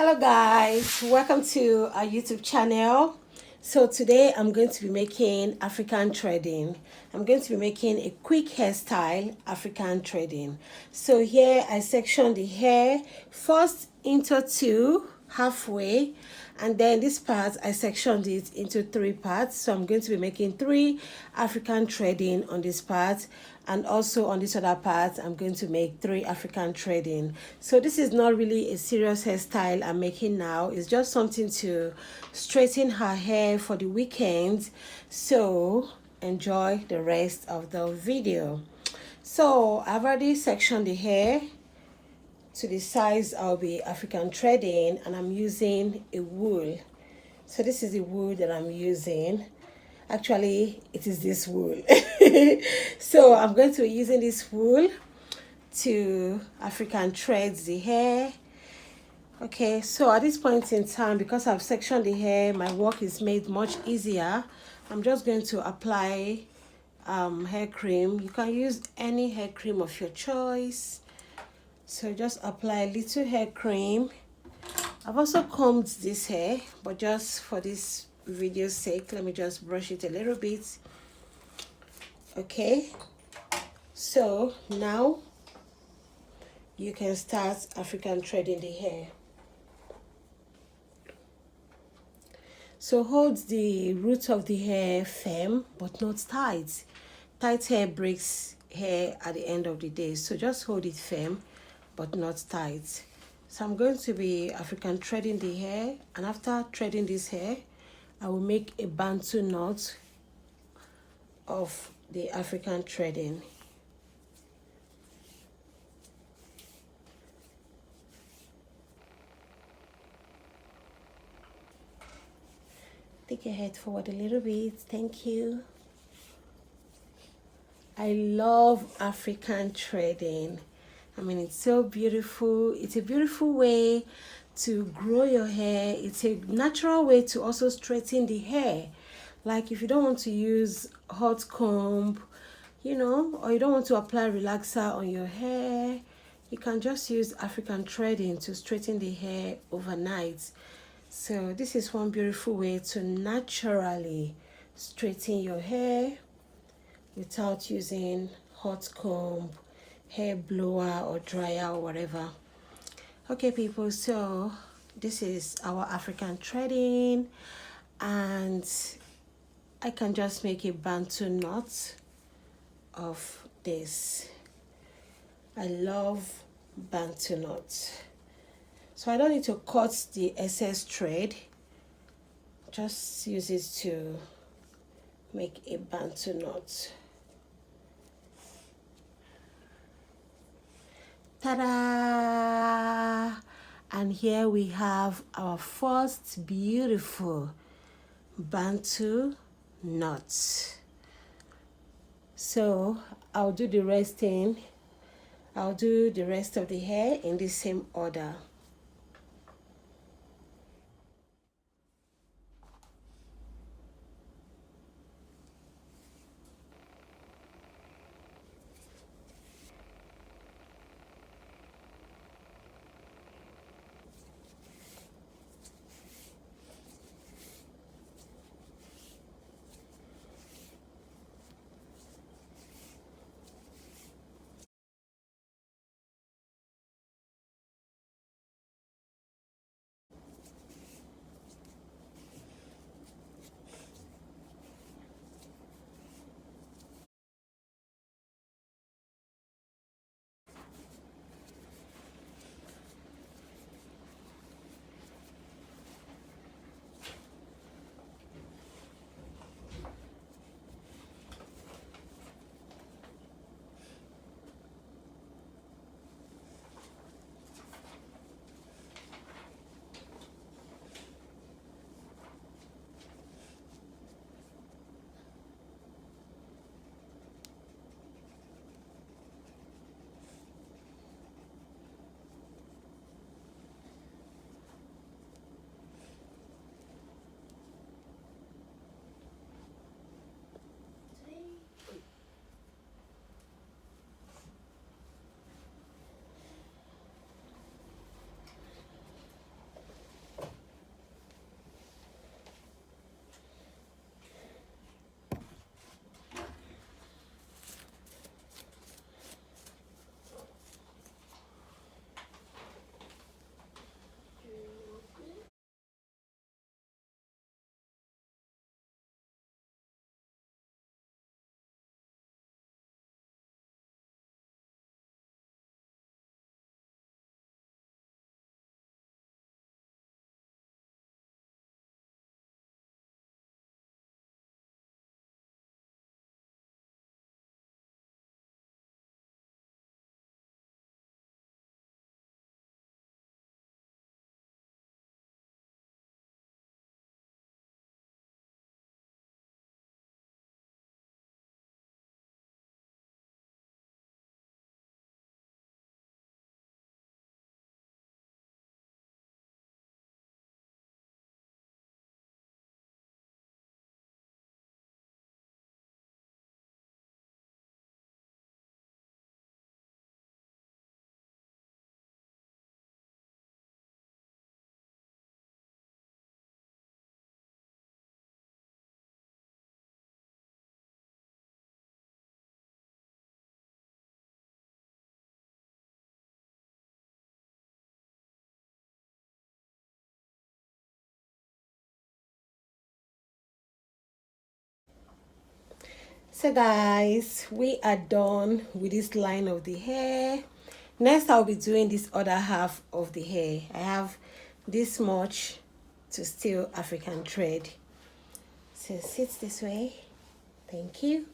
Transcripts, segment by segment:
Hello guys, welcome to our YouTube channel. So today I'm going to be making African threading. I'm going to be making a quick hairstyle African threading. So here I section the hair first into two halfway, and then this part I sectioned it into three parts. So I'm going to be making three African threading on this part, and also on this other part I'm going to make three African threading. So this is not really a serious hairstyle I'm making now. It's just something to straighten her hair for the weekend. So enjoy the rest of the video. So I've already sectioned the hair to the size I'll be African threading, and I'm using a wool. So this is the wool that I'm using. Actually, it is this wool. So I'm going to be using this wool to African threads the hair. Okay, so at this point in time, because I've sectioned the hair, my work is made much easier. I'm just going to apply hair cream. You can use any hair cream of your choice. So just apply a little hair cream. I've also combed this hair, but just for this video's sake, let me just brush it a little bit. Okay, so now you can start African threading the hair. So hold the root of the hair firm but not tight. Tight hair breaks hair at the end of the day, so just hold it firm but not tight. So I'm going to be African threading the hair, and after threading this hair I will make a Bantu knot of the African threading. Take your head forward a little bit. Thank you. I love African threading. I mean, it's so beautiful. It's a beautiful way to grow your hair. It's a natural way to also straighten the hair. Like if you don't want to use hot comb, or you don't want to apply relaxer on your hair, you can just use African threading to straighten the hair overnight. So this is one beautiful way to naturally straighten your hair without using hot comb, hair blower or dryer or whatever. Okay people, so this is our African threading, and I can just make a Bantu knot of this. I love Bantu knots. So I don't need to cut the excess thread, just use it to make a Bantu knot. Ta-da! And here we have our first beautiful Bantu knot. So I'll do the rest of the hair in the same order. So guys, we are done with this line of the hair. Next, I'll be doing this other half of the hair. I have this much to steal African thread. So sit this way. Thank you.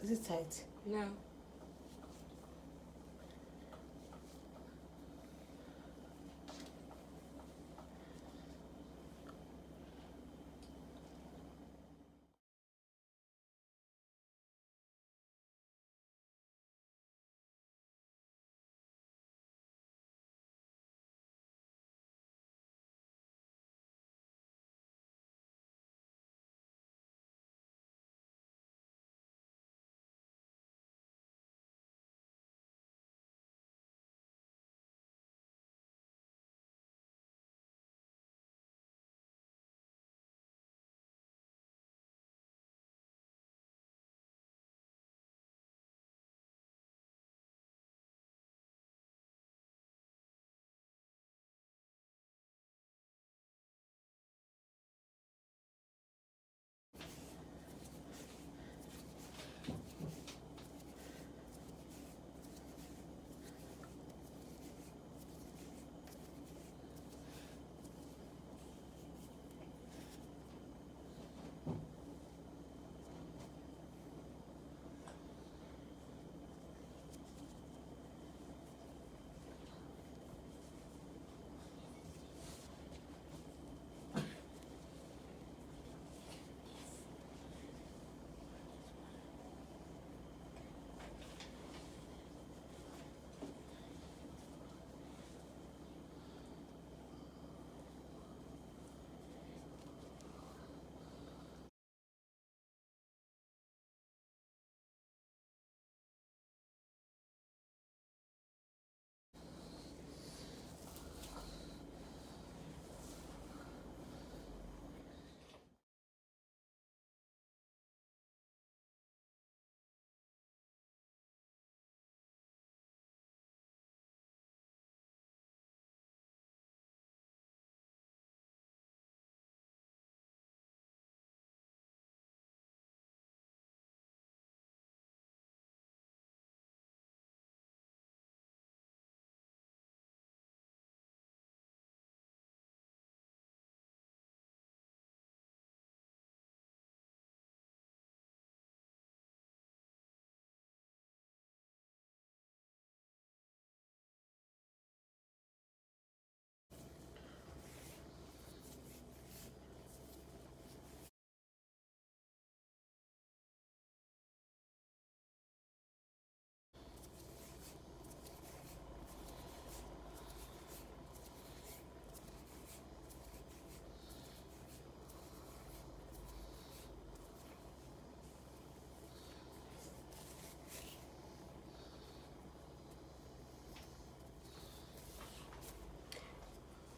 Is it tight? No.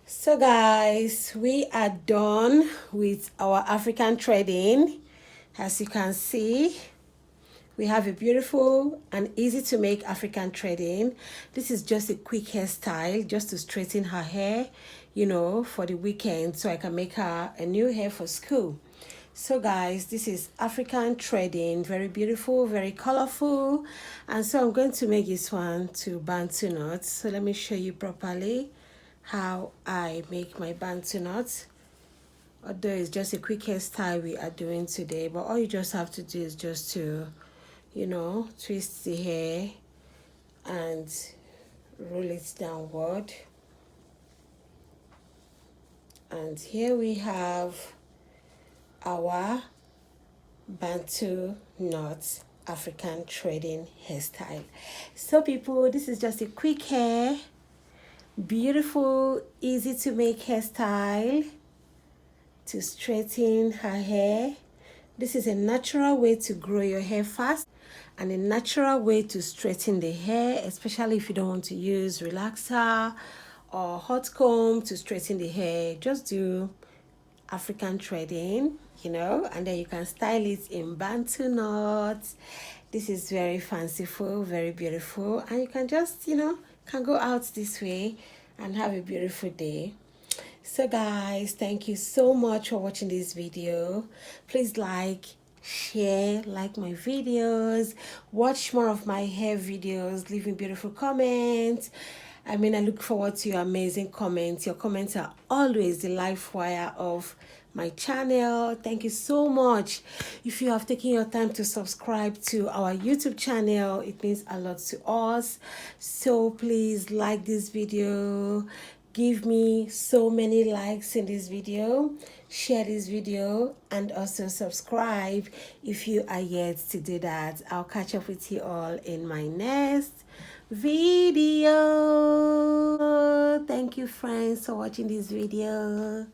So guys, we are done with our African threading. As you can see, we have a beautiful and easy to make African threading. This is just a quick hairstyle just to straighten her hair, for the weekend so I can make her a new hair for school. So guys, this is African threading, very beautiful, very colorful. And so I'm going to make this one to Bantu knots. So let me show you properly how I make my Bantu knots. Although it's just a quick hairstyle we are doing today, but all you just have to do is just to, twist the hair and roll it downward. And here we have our Bantu knots African threading hairstyle. So people, this is just a quick hair, beautiful, easy to make hairstyle to straighten her hair. This is a natural way to grow your hair fast and a natural way to straighten the hair, especially if you don't want to use relaxer or hot comb to straighten the hair. Just do African threading, and then you can style it in Bantu knots. This is very fanciful, very beautiful, and you can just, can go out this way and have a beautiful day. So guys, thank you so much for watching this video. Please share, like my videos, watch more of my hair videos, leave me beautiful comments. I look forward to your amazing comments. Your comments are always the life wire of my channel. Thank you so much. If you have taken your time to subscribe to our YouTube channel, it means a lot to us. So please like this video. Give me so many likes in this video, share this video, and also subscribe if you are yet to do that. I'll catch up with you all in my next video. Thank you friends for watching this video.